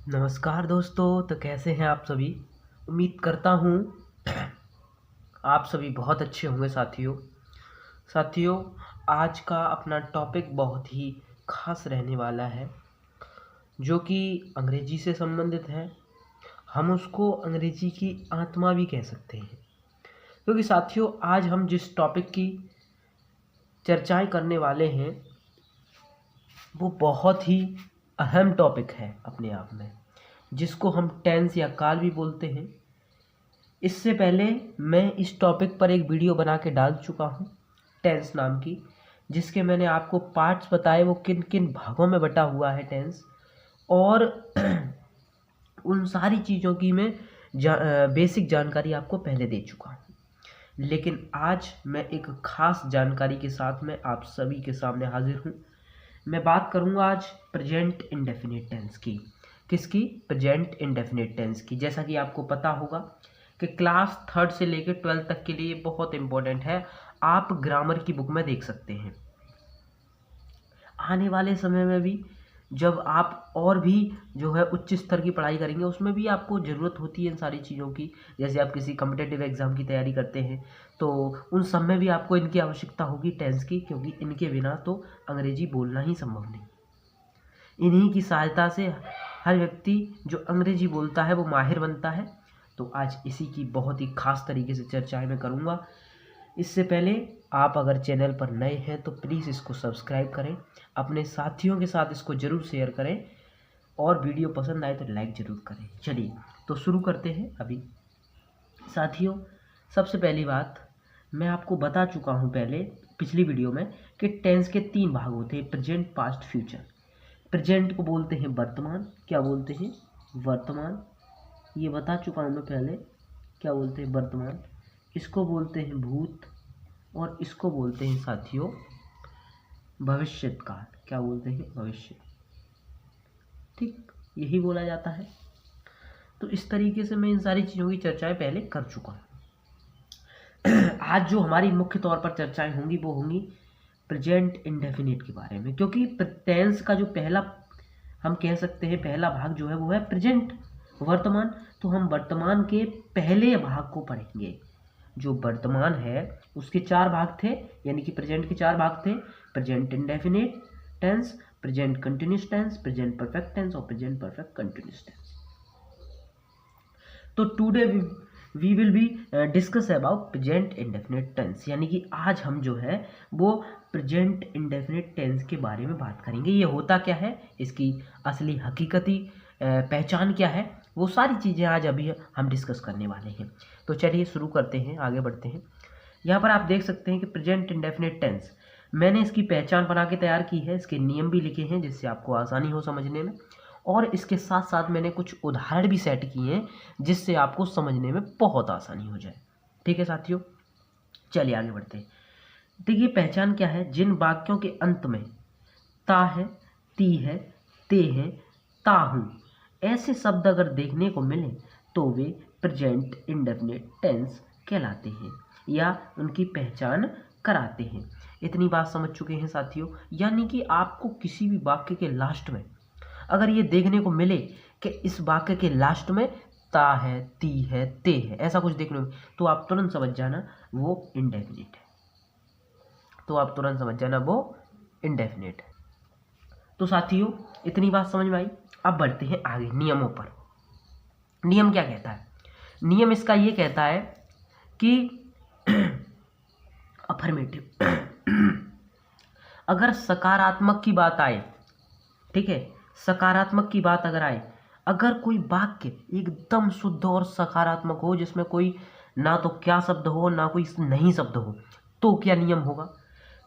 नमस्कार दोस्तों। तो कैसे हैं आप सभी। उम्मीद करता हूँ आप सभी बहुत अच्छे होंगे। साथियों आज का अपना टॉपिक बहुत ही खास रहने वाला है, जो कि अंग्रेजी से संबंधित है। हम उसको अंग्रेजी की आत्मा भी कह सकते हैं, क्योंकि साथियों आज हम जिस टॉपिक की चर्चाएं करने वाले हैं वो बहुत ही अहम टॉपिक है अपने आप में, जिसको हम टेंस या काल भी बोलते हैं। इससे पहले मैं इस टॉपिक पर एक वीडियो बना के डाल चुका हूँ टेंस नाम की, जिसके मैंने आपको पार्ट्स बताए वो किन किन भागों में बटा हुआ है टेंस, और उन सारी चीज़ों की मैं बेसिक जानकारी आपको पहले दे चुका हूँ। लेकिन आज मैं एक खास जानकारी के साथ में आप सभी के सामने हाजिर हूँ। मैं बात करूँगा आज प्रेजेंट इंडेफिनिट टेंस की। किसकी? प्रेजेंट इंडेफिनिट टेंस की। जैसा कि आपको पता होगा कि क्लास 3 से लेकर 12 तक के लिए बहुत इंपॉर्टेंट है। आप ग्रामर की बुक में देख सकते हैं। आने वाले समय में भी जब आप और भी जो है उच्च स्तर की पढ़ाई करेंगे, उसमें भी आपको ज़रूरत होती है इन सारी चीज़ों की। जैसे आप किसी कम्पिटिटिव एग्ज़ाम की तैयारी करते हैं तो उन सब में भी आपको इनकी आवश्यकता होगी टेंस की, क्योंकि इनके बिना तो अंग्रेजी बोलना ही संभव नहीं। इन्हीं की सहायता से हर व्यक्ति जो अंग्रेजी बोलता है वो माहिर बनता है। तो आज इसी की बहुत ही खास तरीके से चर्चाएं मैं करूँगा। इससे पहले आप अगर चैनल पर नए हैं तो प्लीज़ इसको सब्सक्राइब करें, अपने साथियों के साथ इसको ज़रूर शेयर करें, और वीडियो पसंद आए तो लाइक ज़रूर करें। चलिए तो शुरू करते हैं अभी। साथियों सबसे पहली बात मैं आपको बता चुका हूँ पहले पिछली वीडियो में कि टेंस के 3 भाग होते हैं: प्रेजेंट, पास्ट, फ्यूचर। प्रेजेंट को बोलते हैं वर्तमान। क्या बोलते हैं? वर्तमान। ये बता चुका हूँ मैं पहले, क्या बोलते हैं? वर्तमान। इसको बोलते हैं भूत, और इसको बोलते हैं साथियों भविष्यकाल। क्या बोलते हैं? भविष्य। ठीक, यही बोला जाता है। तो इस तरीके से मैं इन सारी चीज़ों की चर्चाएं पहले कर चुका हूँ। आज जो हमारी मुख्य तौर पर चर्चाएं होंगी वो होंगी प्रेजेंट इंडेफिनिट के बारे में, क्योंकि टेंस का जो पहला हम कह सकते हैं पहला भाग जो है वो है प्रेजेंट, वर्तमान। तो हम वर्तमान के पहले भाग को पढ़ेंगे। जो वर्तमान है उसके 4 भाग थे, यानी कि प्रेजेंट के 4 भाग थे: present indefinite tense, present continuous tense, present perfect tense और प्रेजेंट परफेक्ट कंटिन्यूस टेंस। तो today we will be discuss about present indefinite tense, यानी कि आज हम जो है वो प्रेजेंट इंडेफिनिट टेंस के बारे में बात करेंगे। ये होता क्या है, इसकी असली हकीकती पहचान क्या है, वो सारी चीज़ें आज अभी हम डिस्कस करने वाले हैं। तो चलिए शुरू करते हैं, आगे बढ़ते हैं। यहाँ पर आप देख सकते हैं कि प्रेजेंट इंडेफिनिट टेंस, मैंने इसकी पहचान बना के तैयार की है, इसके नियम भी लिखे हैं जिससे आपको आसानी हो समझने में, और इसके साथ साथ मैंने कुछ उदाहरण भी सेट किए हैं जिससे आपको समझने में बहुत आसानी हो जाए। ठीक है साथियों, चलिए आगे बढ़ते हैं। देखिए पहचान क्या है। जिन वाक्यों के अंत में ता है, ती है, ते है, ता हूँ ऐसे शब्द अगर देखने को मिले तो वे प्रेजेंट इंडेफिनिट टेंस कहलाते हैं या उनकी पहचान कराते हैं। इतनी बात समझ चुके हैं साथियों। यानी कि आपको किसी भी वाक्य के लास्ट में अगर ये देखने को मिले कि इस वाक्य के लास्ट में ता है, ती है, ते है, ऐसा कुछ देखने को, तो आप तुरंत समझ जाना वो इंडेफिनिट है। वो इंडेफिनिट है। तो साथियों इतनी बात समझ में आई। अब बढ़ते हैं आगे नियमों पर। नियम क्या कहता है? नियम इसका ये कहता है कि अफर्मेटिव अगर सकारात्मक की बात आए, ठीक है, सकारात्मक की बात अगर आए, अगर कोई वाक्य एकदम शुद्ध और सकारात्मक हो, जिसमें कोई ना तो क्या शब्द हो ना कोई नहीं शब्द हो, तो क्या नियम होगा?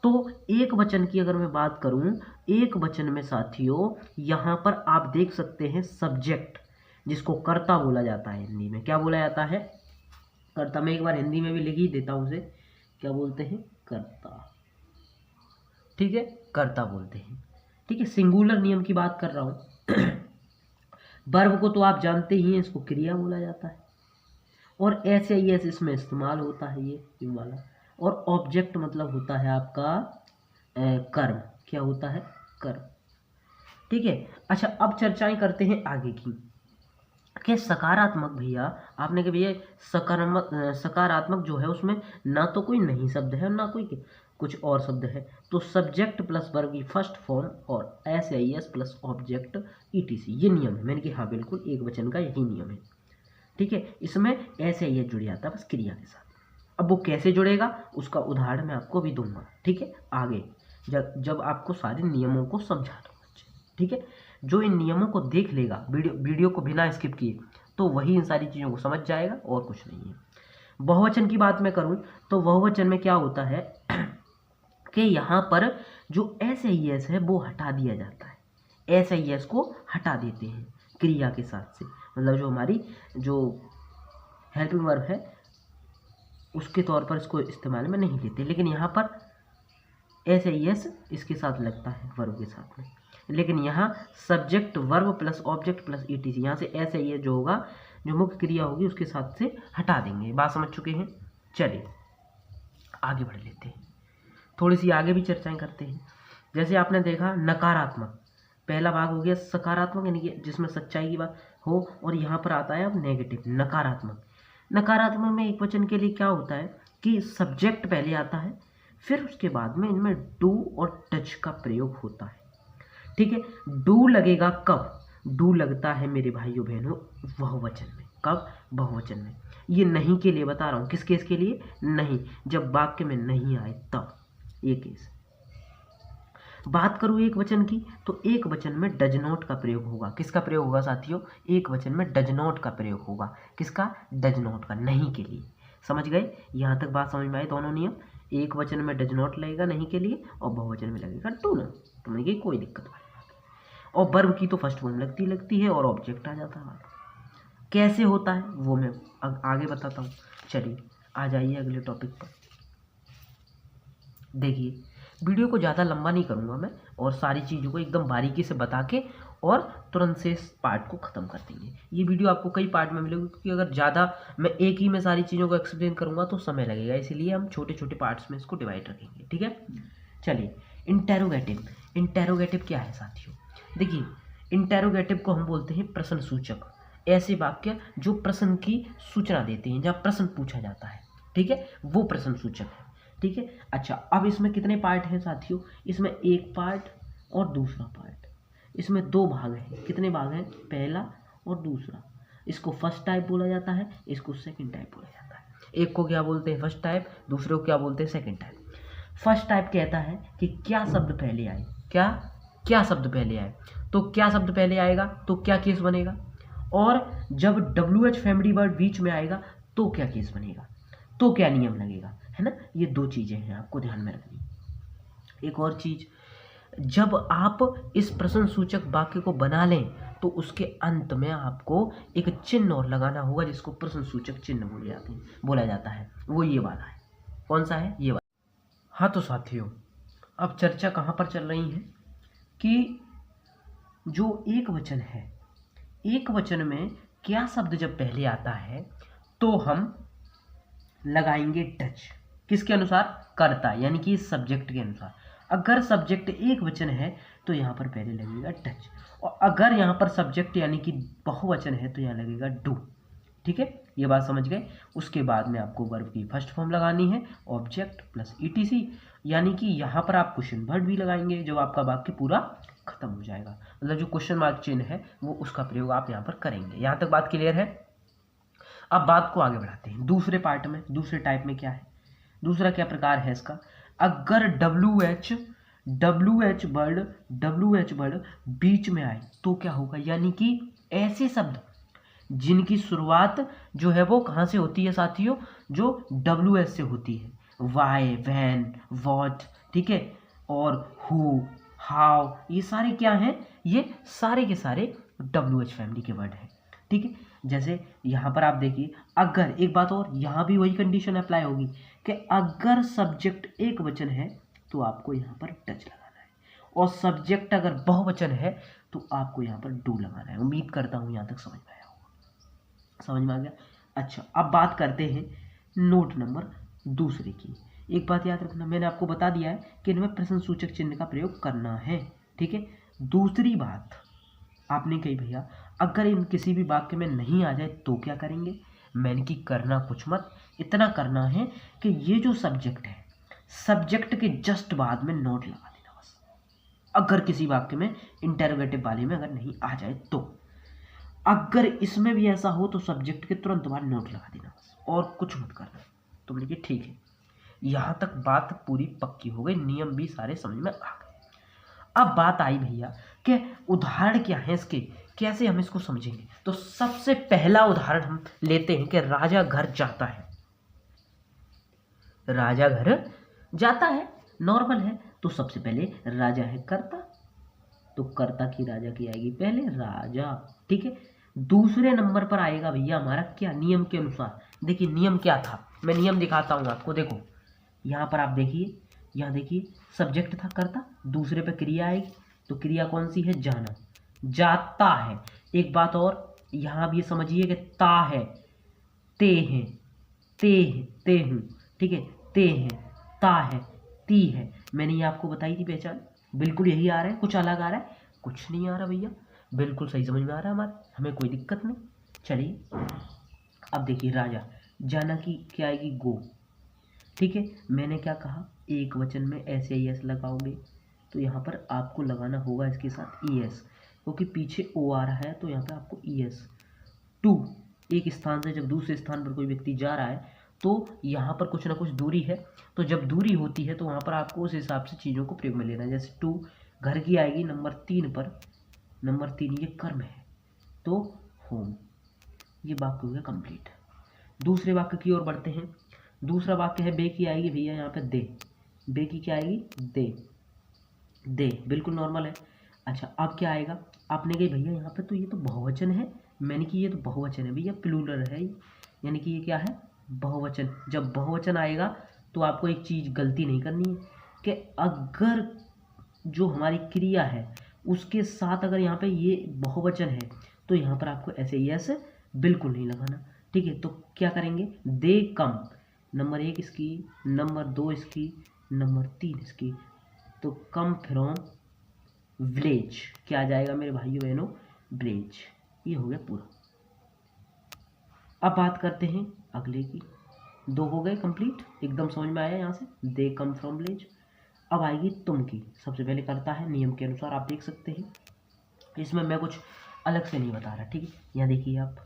तो एक वचन की अगर मैं बात करूं, एक वचन में साथियों यहाँ पर आप देख सकते हैं सब्जेक्ट, जिसको कर्ता बोला जाता है। हिंदी में क्या बोला जाता है? कर्ता। मैं एक बार हिंदी में भी लिख ही देता हूँ उसे, क्या बोलते हैं? कर्ता। ठीक है, कर्ता बोलते हैं। ठीक है, सिंगुलर नियम की बात कर रहा हूँ। वर्ब को तो आप जानते ही हैं, इसको क्रिया बोला जाता है, और ऐसे ही ऐसे इसमें इस्तेमाल होता है ये वाला। और ऑब्जेक्ट मतलब होता है आपका कर्म। क्या होता है? कर्म। ठीक है। अच्छा, अब चर्चाएं करते हैं आगे की कि सकारात्मक भैया, आपने कहा भैया सकारात्मक जो है उसमें ना तो कोई नहीं शब्द है और ना कोई कुछ और शब्द है, तो सब्जेक्ट प्लस वर्ब की फर्स्ट फॉर्म और S I S plus object etc, ये नियम है। मैंने कहा हाँ बिल्कुल, एक वचन का यही नियम है। ठीक है, इसमें एस आई एस जुड़ जाता है बस क्रिया के साथ। अब वो कैसे जुड़ेगा उसका उदाहरण मैं आपको भी दूंगा। ठीक है, आगे जब आपको सारे नियमों को समझा दूंगा। ठीक है, जो इन नियमों को देख लेगा वीडियो को बिना स्किप किए, तो वही इन सारी चीज़ों को समझ जाएगा और कुछ नहीं है। बहुवचन की बात मैं करूं तो बहुवचन में क्या होता है कि यहाँ पर जो एस आई एस है वो हटा दिया जाता है। एस आई एस को हटा देते हैं क्रिया के साथ से, मतलब जो हमारी जो हेल्पिंग वर्ब है उसके तौर पर इसको इस्तेमाल में नहीं लेते, लेकिन यहाँ पर एस आई एस इसके साथ लगता है वर्ब के साथ में। लेकिन यहाँ subject verb plus object plus etc, यहाँ से एस आई एस जो होगा, जो मुख्य क्रिया होगी उसके साथ से हटा देंगे। बात समझ चुके हैं? चलिए आगे बढ़ लेते हैं, थोड़ी सी आगे भी चर्चाएं करते हैं। जैसे आपने देखा नकारात्मक, पहला भाग हो गया सकारात्मक यानी कि जिसमें सच्चाई की बात हो, और यहाँ पर आता है अब नेगेटिव नकारात्मक। नकारात्मक में एक वचन के लिए क्या होता है कि सब्जेक्ट पहले आता है, फिर उसके बाद में इनमें डू और टच का प्रयोग होता है। ठीक है, डू लगेगा कब? डू लगता है मेरे भाइयों बहनों बहुवचन में। कब? बहुवचन में। ये नहीं के लिए बता रहा हूँ, किस केस के लिए? नहीं, जब वाक्य में नहीं आए तब ये केस। बात करूँ एक वचन की, तो एक वचन में डज नॉट का प्रयोग होगा। किसका प्रयोग होगा साथियों? एक वचन में डज नॉट का प्रयोग होगा। किसका? डज नॉट का, नहीं के लिए। समझ गए? यहाँ तक बात समझ में आई दोनों नियम। एक वचन में डज नॉट लगेगा नहीं के लिए, और बहुवचन में लगेगा डू नॉट। तो मैंने कोई दिक्कत वाली बात। और वर्ब की तो फर्स्ट फॉर्म लगती है और ऑब्जेक्ट आ जाता है। कैसे होता है वो मैं आगे बताता हूँ। चलिए आ जाइए अगले टॉपिक पर। देखिए, वीडियो को ज़्यादा लंबा नहीं करूँगा मैं, और सारी चीज़ों को एकदम बारीकी से बता के और तुरंत से इस पार्ट को ख़त्म कर देंगे। ये वीडियो आपको कई पार्ट में मिलेगी, क्योंकि अगर ज़्यादा मैं एक ही में सारी चीज़ों को एक्सप्लेन करूँगा तो समय लगेगा, इसीलिए हम छोटे छोटे पार्ट्स में इसको डिवाइड रखेंगे। ठीक है, चलिए इंटेरोगेटिव। इंटेरोगेटिव क्या है साथियों? देखिए, इंटेरोगेटिव को हम बोलते हैं प्रश्न सूचक। ऐसे वाक्य जो प्रश्न की सूचना देते हैं, जहाँ प्रश्न पूछा जाता है। ठीक है, वो प्रश्न सूचक है। ठीक है, अच्छा अब इसमें कितने पार्ट हैं साथियों? इसमें एक पार्ट और दूसरा पार्ट, इसमें दो भाग हैं। कितने भाग हैं? पहला और दूसरा। इसको फर्स्ट टाइप बोला जाता है, इसको सेकंड टाइप बोला जाता है। एक को क्या बोलते हैं? First type. दूसरे को क्या बोलते हैं? Second type. फर्स्ट टाइप कहता है कि क्या शब्द पहले आए, क्या शब्द पहले आए, तो क्या शब्द पहले आएगा तो क्या केस बनेगा, और जब WH फैमिली वर्ड बीच में आएगा तो क्या केस बनेगा, तो क्या नियम लगेगा, है ना। ये दो चीज़ें हैं आपको ध्यान में रखनी। एक और चीज़, जब आप इस प्रश्न सूचक वाक्य को बना लें तो उसके अंत में आपको एक चिन्ह और लगाना होगा, जिसको प्रश्न सूचक चिन्ह बोला जाता है। वो ये वाला है। कौन सा है? ये वाला। हाँ तो साथियों, अब चर्चा कहाँ पर चल रही है कि जो एक वचन है, एक वचन में क्या शब्द जब पहले आता है तो हम लगाएंगे टच। किसके अनुसार? कर्ता, यानी कि सब्जेक्ट के अनुसार। अगर सब्जेक्ट एक वचन है तो यहाँ पर पहले लगेगा टच, और अगर यहाँ पर सब्जेक्ट यानी कि बहुवचन है तो यहाँ लगेगा डू। ठीक है, ये बात समझ गए। उसके बाद में आपको वर्ब की फर्स्ट फॉर्म लगानी है, ऑब्जेक्ट प्लस ईटीसी, यानी कि यहाँ पर आप क्वेश्चन वर्ड भी लगाएंगे जब आपका वाक्य पूरा खत्म हो जाएगा। मतलब जो क्वेश्चन मार्क चिन्ह है वो उसका प्रयोग आप यहाँ पर करेंगे। यहाँ तक बात क्लियर है? अब बात को आगे बढ़ाते हैं दूसरे पार्ट में। दूसरे टाइप में क्या है? दूसरा क्या प्रकार है इसका? अगर WH वर्ड बीच में आए तो क्या होगा, यानी कि ऐसे शब्द जिनकी शुरुआत जो है वो कहाँ से होती है साथियों? जो WH से होती है। वाई, वैन, वॉट, ठीक है, और हु, हाउ, ये सारे क्या हैं? ये सारे के सारे WH फैमिली के वर्ड हैं। ठीक है, जैसे यहाँ पर आप देखिए, अगर, एक बात और, यहाँ भी वही कंडीशन अप्लाई होगी कि अगर सब्जेक्ट एक वचन है तो आपको यहाँ पर टच लगाना है, और सब्जेक्ट अगर बहुवचन है तो आपको यहाँ पर डू लगाना है। उम्मीद करता हूँ यहाँ तक समझ में आया होगा। समझ में आ गया? अच्छा, अब बात करते हैं नोट नंबर दूसरे की। एक बात याद रखना, मैंने आपको बता दिया है कि इनमें प्रश्न सूचक चिन्ह का प्रयोग करना है। ठीक है, दूसरी बात आपने कही भैया अगर इन किसी भी वाक्य में नहीं आ जाए तो क्या करेंगे। मैंने कि करना कुछ मत, इतना करना है कि ये जो सब्जेक्ट है, सब्जेक्ट के जस्ट बाद में नोट लगा देना बस। अगर किसी वाक्य में इंटरोगेटिव वाले में अगर नहीं आ जाए तो, अगर इसमें भी ऐसा हो तो सब्जेक्ट के तुरंत बाद नोट लगा देना बस, और कुछ मत करना। तुमने कि ठीक है, यहाँ तक बात पूरी पक्की हो गई, नियम भी सारे समझ में आ गए। अब बात आई भैया कि उदाहरण क्या है इसके, कैसे हम इसको समझेंगे। तो सबसे पहला उदाहरण हम लेते हैं कि राजा घर जाता है। राजा घर जाता है, नॉर्मल है। तो सबसे पहले राजा है कर्ता, तो कर्ता की राजा की आएगी पहले राजा, ठीक है। दूसरे नंबर पर आएगा भैया हमारा क्या, नियम के अनुसार। देखिए नियम क्या था, मैं नियम दिखाता हूँ आपको। देखो यहाँ पर आप देखिए, यहाँ देखिए सब्जेक्ट था कर्ता, दूसरे पे क्रिया आएगी, तो क्रिया कौन सी है, जाना, जाता है। एक बात और यहाँ भी समझिए कि ता है, ते हैं, ते हूँ, ठीक है, ते हैं, ता है, ती है। मैंने ये आपको बताई थी पहचान, बिल्कुल यही आ रहा है, कुछ अलग आ रहा है, कुछ नहीं आ रहा भैया, बिल्कुल सही समझ में आ रहा है हमारे, हमें कोई दिक्कत नहीं। चलिए अब देखिए राजा, जाना की क्या आएगी, गो, ठीक है। मैंने क्या कहा, एक वचन में ऐसे ही एस लगाओगे, तो यहाँ पर आपको लगाना होगा इसके साथ ई एस, क्योंकि पीछे ओ आ रहा है, तो यहाँ पे आपको ई एस। टू, एक स्थान से जब दूसरे स्थान पर कोई व्यक्ति जा रहा है तो यहाँ पर कुछ ना कुछ दूरी है, तो जब दूरी होती है तो वहाँ पर आपको उस हिसाब से चीज़ों को प्रयोग में लेना है। जैसे टू घर की आएगी नंबर 3 पर, नंबर 3 ये कर्म है, तो होम। ये वाक्य हो गया कंप्लीट। दूसरे वाक्य की ओर बढ़ते हैं। दूसरा वाक्य है बे की आएगी भैया यहाँ पे दे, बे की क्या आएगी, दे, दे, बिल्कुल नॉर्मल है। अच्छा अब क्या आएगा, आपने कही भैया यहाँ पे तो ये तो बहुवचन है, मैंने कि ये तो बहुवचन है भैया, प्लूरल है, यानी कि ये क्या है, बहुवचन। जब बहुवचन आएगा तो आपको एक चीज़ गलती नहीं करनी है कि अगर जो हमारी क्रिया है उसके साथ अगर यहाँ पे ये बहुवचन है तो यहाँ पर आपको ऐसे ही ऐसे बिल्कुल नहीं लगाना, ठीक है। तो क्या करेंगे, दे कम, नंबर 1 इसकी, नंबर 2 इसकी, नंबर 3 इसकी, तो कम फ्रॉम विलेज, क्या आ जाएगा मेरे भाइयों बहनों, विलेज। ये हो गया पूरा। अब बात करते हैं अगले की, 2 हो गए कंप्लीट, एकदम समझ में आया यहाँ से, दे कम फ्रॉम विलेज। अब आएगी तुम की, सबसे पहले करता है नियम के अनुसार, आप देख सकते हैं इसमें मैं कुछ अलग से नहीं बता रहा, ठीक है। यहाँ देखिए आप,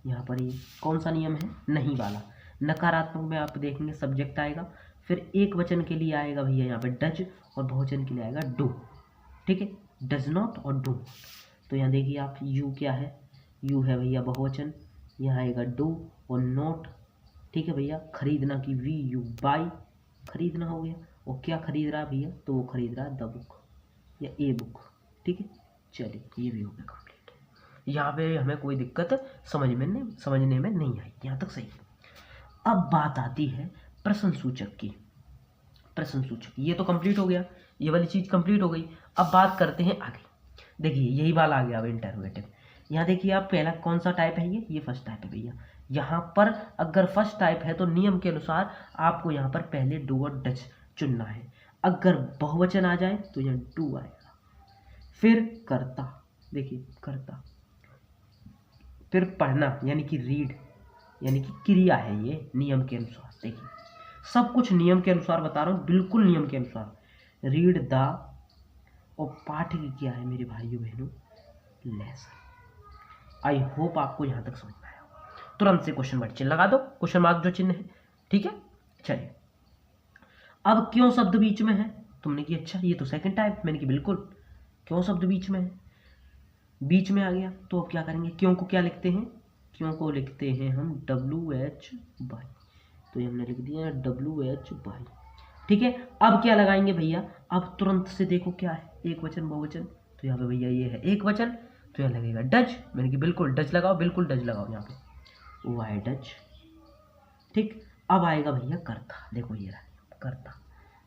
यहाँ पर ये कौन सा नियम है, नहीं वाला। नकारात्मक में आप देखेंगे सब्जेक्ट आएगा, फिर एक वचन के लिए आएगा भैया यहाँ पे डज, और बहुवचन के लिए आएगा डू, ठीक है, डज नॉट और डू। तो यहाँ देखिए आप, यू क्या है, यू है भैया बहुवचन, यहाँ आएगा डू और नोट, ठीक है भैया। खरीदना की वी यू बाई, खरीदना हो गया, और क्या खरीद रहा है भैया, तो वो खरीद रहा है द बुक या ए बुक, ठीक है। चलिए ये भी हो गया कंप्लीट, यहाँ पे हमें कोई दिक्कत समझने में नहीं आई, यहाँ तक सही है। अब बात आती है प्रश्न सूचक की, प्रश्न सूचक ये तो कंप्लीट हो गया, ये वाली चीज़ कंप्लीट हो गई। अब बात करते हैं आगे, देखिए यही वाला आ गया अब इंटरोगेटिव। यहाँ देखिए आप, पहला कौन सा टाइप है, ये फर्स्ट टाइप है भैया। यहाँ पर अगर फर्स्ट टाइप है तो नियम के अनुसार आपको यहाँ पर पहले डू और डच चुनना है। अगर बहुवचन आ जाए तो यहाँ डू आएगा, फिर करता, देखिए करता, फिर पढ़ना यानी कि रीड, यानी कि क्रिया है ये नियम के अनुसार। देखिए सब कुछ नियम के अनुसार बता रहा हूँ, बिल्कुल नियम के अनुसार। रीड द, और पाठ की क्या है मेरे भाइयों बहनों, लेसन। आई होप आपको यहाँ तक समझ में आया होगा। तुरंत से क्वेश्चन मार्क चिन्ह लगा दो, क्वेश्चन मार्क जो चिन्ह है, ठीक है। चलिए अब क्यों शब्द बीच में है, तुमने कि अच्छा ये तो सेकंड टाइप, मैंने कि बिल्कुल, क्यों शब्द बीच में है, बीच में आ गया तो अब क्या करेंगे, क्यों को क्या लिखते हैं, क्यों को लिखते हैं हम WH बाई, तो ये हमने लिख दिया WH बाई, ठीक है। अब क्या लगाएंगे भैया, अब तुरंत से देखो क्या है, एक वचन बहुवचन, तो यहाँ पे भैया ये है एक वचन, तो यहाँ लगेगा डज, मैंने कि बिल्कुल डज लगाओ, बिल्कुल डज लगाओ यहाँ पे, वाई डज, ठीक। अब आएगा भैया करता, देखो ये रहा करता,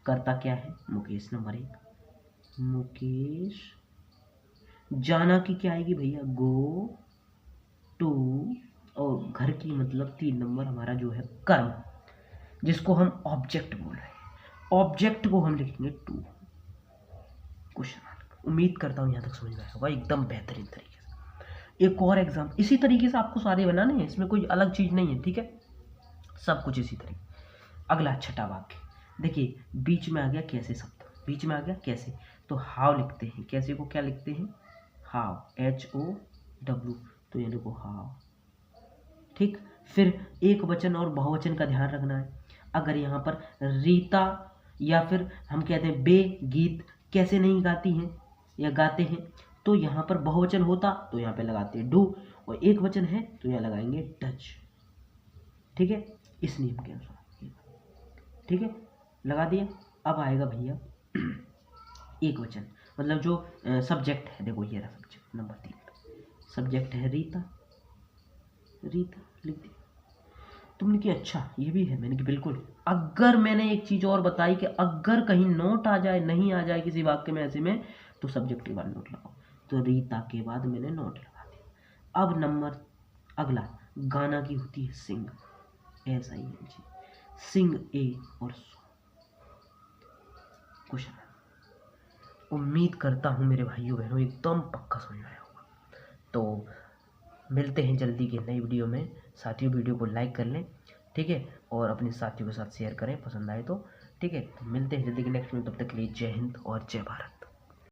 करता क्या है, मुकेश नंबर 1, मुकेश। जाना की क्या आएगी भैया, गो टू, और घर की मतलब 3 नंबर हमारा जो है कर्म, जिसको हम ऑब्जेक्ट बोल रहे हैं, ऑब्जेक्ट को हम लिखेंगे टू, क्वेश्चन मार्क। उम्मीद करता हूँ यहाँ तक समझ में आया होगा एकदम बेहतरीन तरीके से। एक और एग्जाम इसी तरीके से आपको सारे बनाने हैं, इसमें कोई अलग चीज़ नहीं है, ठीक है, सब कुछ इसी तरीके। अगला छठा वाक्य देखिए, बीच में आ गया कैसे शब्द, बीच में आ गया कैसे, तो हाउ लिखते हैं, कैसे को क्या लिखते हैं, हाउ, HOW, तो ये देखो हाउ, ठीक। फिर एक वचन और बहुवचन का ध्यान रखना है। अगर यहाँ पर रीता या फिर हम कहते हैं बे गीत कैसे नहीं गाती हैं या गाते हैं, तो यहाँ पर बहुवचन होता तो यहाँ पे लगाते हैं डू, और एक वचन है तो यहाँ लगाएंगे डच, ठीक है, इस नियम के अनुसार, ठीक है, लगा दिया। अब आएगा भैया एक वचन, मतलब जो सब्जेक्ट है, देखो ये रहा सब्जेक्ट नंबर 3, सब्जेक्ट है रीता, रीता लिख दिया तुमने कि अच्छा ये भी है, मैंने कि बिल्कुल। अगर मैंने एक चीज़ और बताई कि अगर कहीं नोट आ जाए, नहीं आ जाए किसी वाक्य में ऐसे में, तो सब्जेक्ट के बाद नोट लगाओ, तो रीता के बाद मैंने नोट लगा दिया। अब नंबर अगला, गाना की होती है सिंग, SING, सिंग ए और सो, क्वेश्चन। उम्मीद करता हूँ मेरे भाइयों बहनों एकदम पक्का समझ में आया होगा। तो मिलते हैं जल्दी के नई वीडियो में। साथियों वीडियो को लाइक कर लें, ठीक है, और अपने साथियों के साथ शेयर करें पसंद आए तो, ठीक है। तो मिलते हैं जल्दी के नेक्स्ट में, तब तक के लिए जय हिंद और जय भारत।